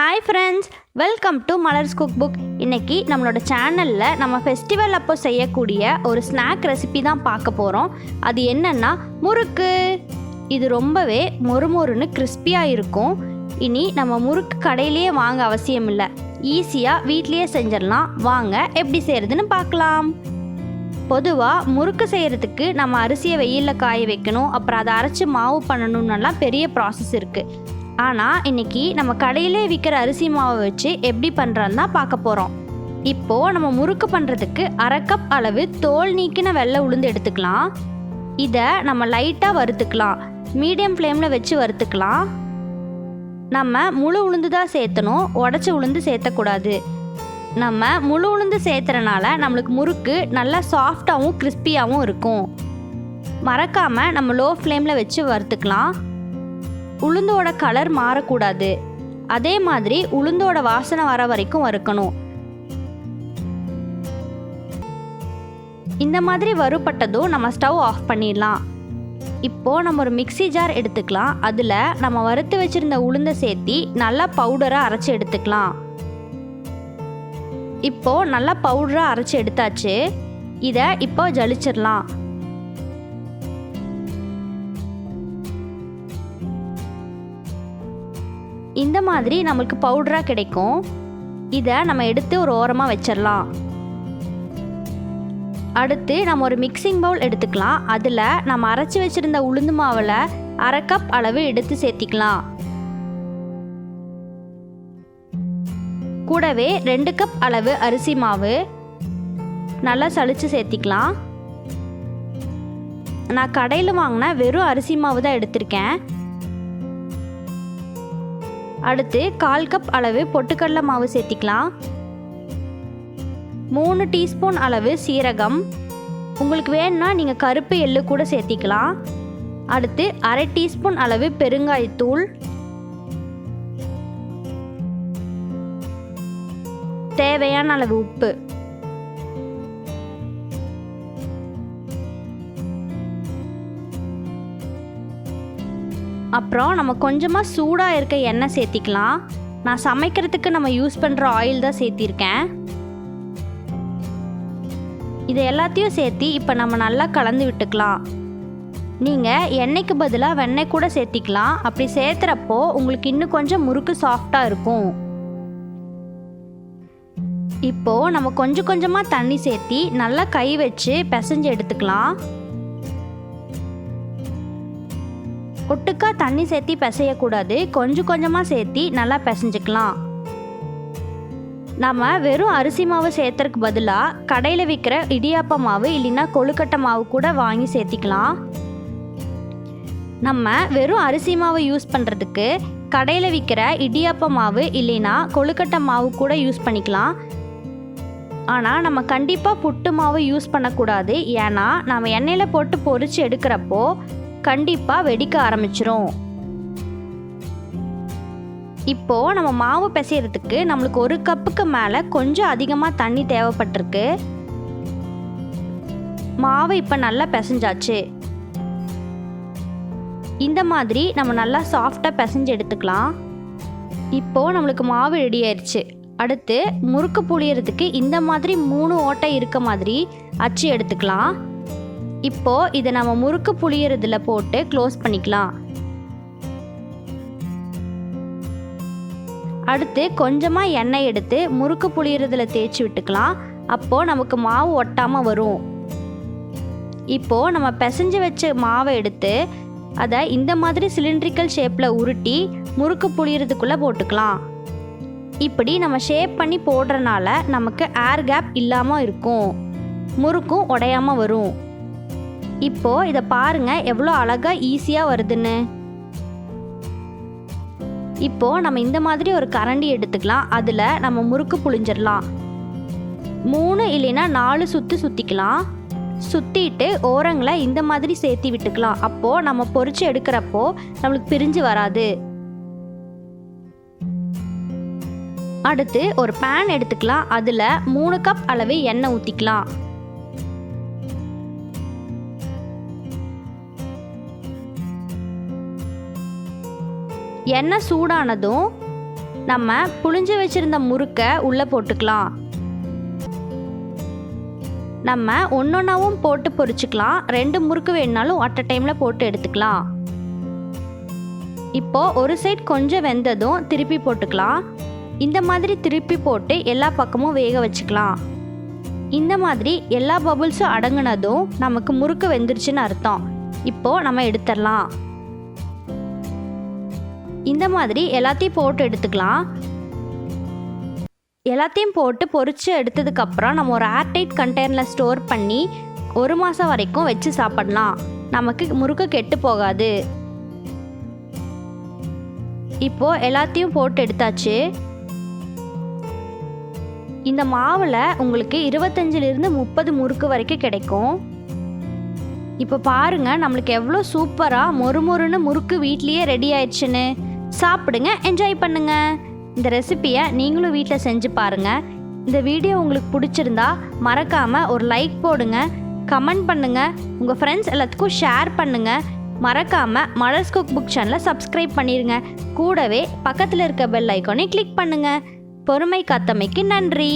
Hi friends, welcome to Malar's cook book. இன்றைக்கி நம்மளோட சேனலில் நம்ம ஃபெஸ்டிவல் அப்போ செய்யக்கூடிய ஒரு ஸ்நாக் ரெசிபி தான் பார்க்க போகிறோம். அது என்னென்னா முறுக்கு. இது ரொம்பவே மொறுமொறுன்னு கிறிஸ்பியாக இருக்கும். இனி நம்ம முறுக்கு கடையிலேயே வாங்க அவசியம் இல்லை, ஈஸியாக வீட்லேயே செஞ்சிடலாம். வாங்க எப்படி செய்கிறதுன்னு பார்க்கலாம். பொதுவாக முறுக்கு செய்கிறதுக்கு நம்ம அரிசியை வெயிலில் காய வைக்கணும், அப்புறம் அதை அரைச்சி மாவு பண்ணணுன்னெல்லாம் பெரிய ப்ராசஸ் இருக்குது. ஆனால் இன்றைக்கி நம்ம கடையிலே விற்கிற அரிசி மாவை வச்சு எப்படி பண்ணுறான்னு தான் பார்க்க போகிறோம். இப்போது நம்ம முறுக்கு பண்ணுறதுக்கு 1/2 கப் அளவு தோல் நீக்கின வெள்ளை உளுந்து எடுத்துக்கலாம். இதை நம்ம லைட்டாக வறுத்துக்கலாம், மீடியம் ஃப்ளேமில் வச்சு வறுத்துக்கலாம். நம்ம முழு உளுந்து தான் சேர்த்தணும், உடச்ச உளுந்து சேர்த்தக்கூடாது. நம்ம முழு உளுந்து சேர்த்துறனால நம்மளுக்கு முறுக்கு நல்லா சாஃப்டாகவும் கிறிஸ்பியாகவும் இருக்கும். மறக்காமல் நம்ம லோ ஃப்ளேமில் வச்சு வறுத்துக்கலாம். உளுந்தோட கலர் மாறக்கூடாது, அதே மாதிரி உளுந்தோட வாசனை வர வரைக்கும் வறுக்கணும். இந்த மாதிரி வறுபட்டதும் நம்ம ஸ்டவ் ஆஃப் பண்ணிடலாம். இப்போது நம்ம ஒரு மிக்ஸி ஜார் எடுத்துக்கலாம். அதில் நம்ம வறுத்து வச்சுருந்த உளுந்தை சேர்த்தி நல்லா பவுடராக அரைச்சி எடுத்துக்கலாம். இப்போது நல்லா பவுடராக அரைச்சி எடுத்தாச்சு. இதை இப்போ ஜலிச்சிடலாம். இந்த மாதிரி நம்மளுக்கு பவுடராக கிடைக்கும். இதை நம்ம எடுத்து ஒரு ஓரமாக வச்சிடலாம். அடுத்து நம்ம ஒரு மிக்சிங் பவுல் எடுத்துக்கலாம். அதில் நம்ம அரைச்சி வச்சுருந்த உளுந்து மாவில் 1/2 கப் அளவு எடுத்து சேர்த்திக்கலாம். கூடவே 2 கப் அளவு அரிசி மாவு நல்லா சலிச்சு சேர்த்திக்கலாம். நான் கடையில் வாங்கின வெறும் அரிசி மாவு தான் எடுத்திருக்கேன். அடுத்து 1/4 கப் அளவு பொட்டுக்கடலை மாவு சேர்த்திக்கலாம். 3 டீஸ்பூன் அளவு சீரகம், உங்களுக்கு வேணும்னா நீங்கள் கருப்பு எள்ளு கூட சேர்த்திக்கலாம். அடுத்து 1/2 டீஸ்பூன் அளவு பெருங்காயத்தூள், தேவையான அளவு உப்பு, அப்புறம் நம்ம கொஞ்சமாக சூடாக இருக்க எண்ணெய் சேர்த்திக்கலாம். நான் சமைக்கிறதுக்கு நம்ம யூஸ் பண்ணுற ஆயில் தான் சேர்த்திருக்கேன். இதை எல்லாத்தையும் சேர்த்தி இப்போ நம்ம நல்லா கலந்து விட்டுக்கலாம். நீங்கள் எண்ணெய்க்கு பதிலாக வெண்ணெய் கூட சேர்த்திக்கலாம். அப்படி சேர்த்துறப்போ உங்களுக்கு இன்னும் கொஞ்சம் முறுக்கு சாஃப்டாக இருக்கும். இப்போது நம்ம கொஞ்சம் கொஞ்சமாக தண்ணி சேர்த்தி நல்லா கை வச்சு பிசைஞ்சு எடுத்துக்கலாம். ஒட்டுக்கா தண்ணி சேர்த்தி பிசையக்கூடாது, கொஞ்சம் கொஞ்சமாக சேர்த்தி நல்லா பிசைஞ்சிக்கலாம். நம்ம வெறும் அரிசி மாவு சேர்த்துறதுக்கு பதிலாக கடையில் விற்கிற இடியாப்ப மாவு இல்லைன்னா கொழுக்கட்டை மாவு கூட வாங்கி சேர்த்திக்கலாம். நம்ம வெறும் அரிசி மாவு யூஸ் பண்ணுறதுக்கு கடையில் விற்கிற இடியாப்ப மாவு இல்லைன்னா கொழுக்கட்டை மாவு கூட யூஸ் பண்ணிக்கலாம். ஆனால் நம்ம கண்டிப்பாக புட்டு மாவு யூஸ் பண்ணக்கூடாது, ஏன்னா நம்ம எண்ணெயில் போட்டு பொரித்து எடுக்கிறப்போ கண்டிப்பாக வெடிக்க ஆரம்பிச்சிரும். இப்போது நம்ம மாவு பிசைகிறதுக்கு நம்மளுக்கு 1 கப்புக்கு மேலே கொஞ்சம் அதிகமாக தண்ணி தேவைப்பட்டிருக்கு. மாவு இப்போ நல்லா பிசைஞ்சாச்சு. இந்த மாதிரி நம்ம நல்லா சாஃப்டாக பிசைஞ்சு எடுத்துக்கலாம். இப்போது நம்மளுக்கு மாவு ரெடி ஆயிடுச்சு. அடுத்து முறுக்கு புளியறதுக்கு இந்த மாதிரி 3 ஓட்டை இருக்க மாதிரி அச்சு எடுத்துக்கலாம். இப்போது இதை நம்ம முறுக்கு புளியறதுல போட்டு க்ளோஸ் பண்ணிக்கலாம். அடுத்து கொஞ்சமாக எண்ணெய் எடுத்து முறுக்கு புளியறதுல தேய்ச்சி விட்டுக்கலாம். அப்போது நமக்கு மாவு ஒட்டாமல் வரும். இப்போது நம்ம பிசைஞ்சு வச்ச மாவை எடுத்து அதை இந்த மாதிரி சிலிண்ட்ரிக்கல் ஷேப்பில் உருட்டி முறுக்கு புளியறதுக்குள்ளே போட்டுக்கலாம். இப்படி நம்ம ஷேப் பண்ணி போடுறனால நமக்கு ஏர் கேப் இல்லாமல் இருக்கும், முறுக்கும் உடையாமல் வரும். இப்போது இதை பாருங்கள் எவ்வளோ அழகாக ஈஸியாக வருதுன்னு. இப்போது நம்ம இந்த மாதிரி ஒரு கரண்டி எடுத்துக்கலாம். அதில் நம்ம முறுக்கு புளிஞ்சிடலாம். 3 இல்லைன்னா 4 சுற்று சுற்றிக்கலாம். சுற்றிட்டு ஓரங்களை இந்த மாதிரி சேர்த்தி விட்டுக்கலாம். அப்போது நம்ம பொரிச்சு எடுக்கிறப்போ நம்மளுக்கு பிரிஞ்சு வராது. அடுத்து ஒரு பேன் எடுத்துக்கலாம். அதில் 3 கப் அளவு எண்ணெய் ஊற்றிக்கலாம். எண்ணெய் சூடானதும் நம்ம புழிஞ்சு வச்சுருந்த முறுக்கை உள்ளே போட்டுக்கலாம். நம்ம ஒன்றொன்றாவும் போட்டு பொரிச்சுக்கலாம். 2 முறுக்கு வேணுனாலும் அட் அ டைமில் போட்டு எடுத்துக்கலாம். இப்போது ஒரு சைட் கொஞ்சம் வெந்ததும் திருப்பி போட்டுக்கலாம். இந்த மாதிரி திருப்பி போட்டு எல்லா பக்கமும் வேக வச்சுக்கலாம். இந்த மாதிரி எல்லா பபுள்ஸும் அடங்கினதும் நமக்கு முறுக்கு வெந்துருச்சுன்னு அர்த்தம். இப்போது நம்ம எடுத்துடலாம். இந்த மாதிரி எல்லாத்தையும் போட்டு எடுத்துக்கலாம். எல்லாத்தையும் போட்டு பொரித்து எடுத்ததுக்கப்புறம் நம்ம ஒரு ஏர்டைட் கண்டெய்னரில் ஸ்டோர் பண்ணி 1 மாதம் வரைக்கும் வச்சு சாப்பிடலாம். நமக்கு முறுக்கு கெட்டு போகாது. இப்போது எல்லாத்தையும் போட்டு எடுத்தாச்சு. இந்த மாவில் உங்களுக்கு 25லிருந்து 30 முறுக்கு வரைக்கும் கிடைக்கும். இப்போ பாருங்கள் நம்மளுக்கு எவ்வளோ சூப்பராக மொறுமொறுன்னு முறுக்கு வீட்லேயே ரெடி ஆயிடுச்சுன்னு. சாப்பிடுங்க, என்ஜாய் பண்ணுங்க. இந்த ரெசிபியை நீங்களும் வீட்டில் செஞ்சு பாருங்கள். இந்த வீடியோ உங்களுக்கு பிடிச்சிருந்தா மறக்காமல் ஒரு லைக் போடுங்க, கமெண்ட் பண்ணுங்கள், உங்கள் ஃப்ரெண்ட்ஸ் எல்லாத்துக்கும் ஷேர் பண்ணுங்கள். மறக்காமல் மலர்ஸ் குக் புக் சேனலை சப்ஸ்கிரைப் பண்ணிடுங்க. கூடவே பக்கத்தில் இருக்க பெல் ஐக்கானை கிளிக் பண்ணுங்கள். பொறுமை காத்தமைக்கு நன்றி.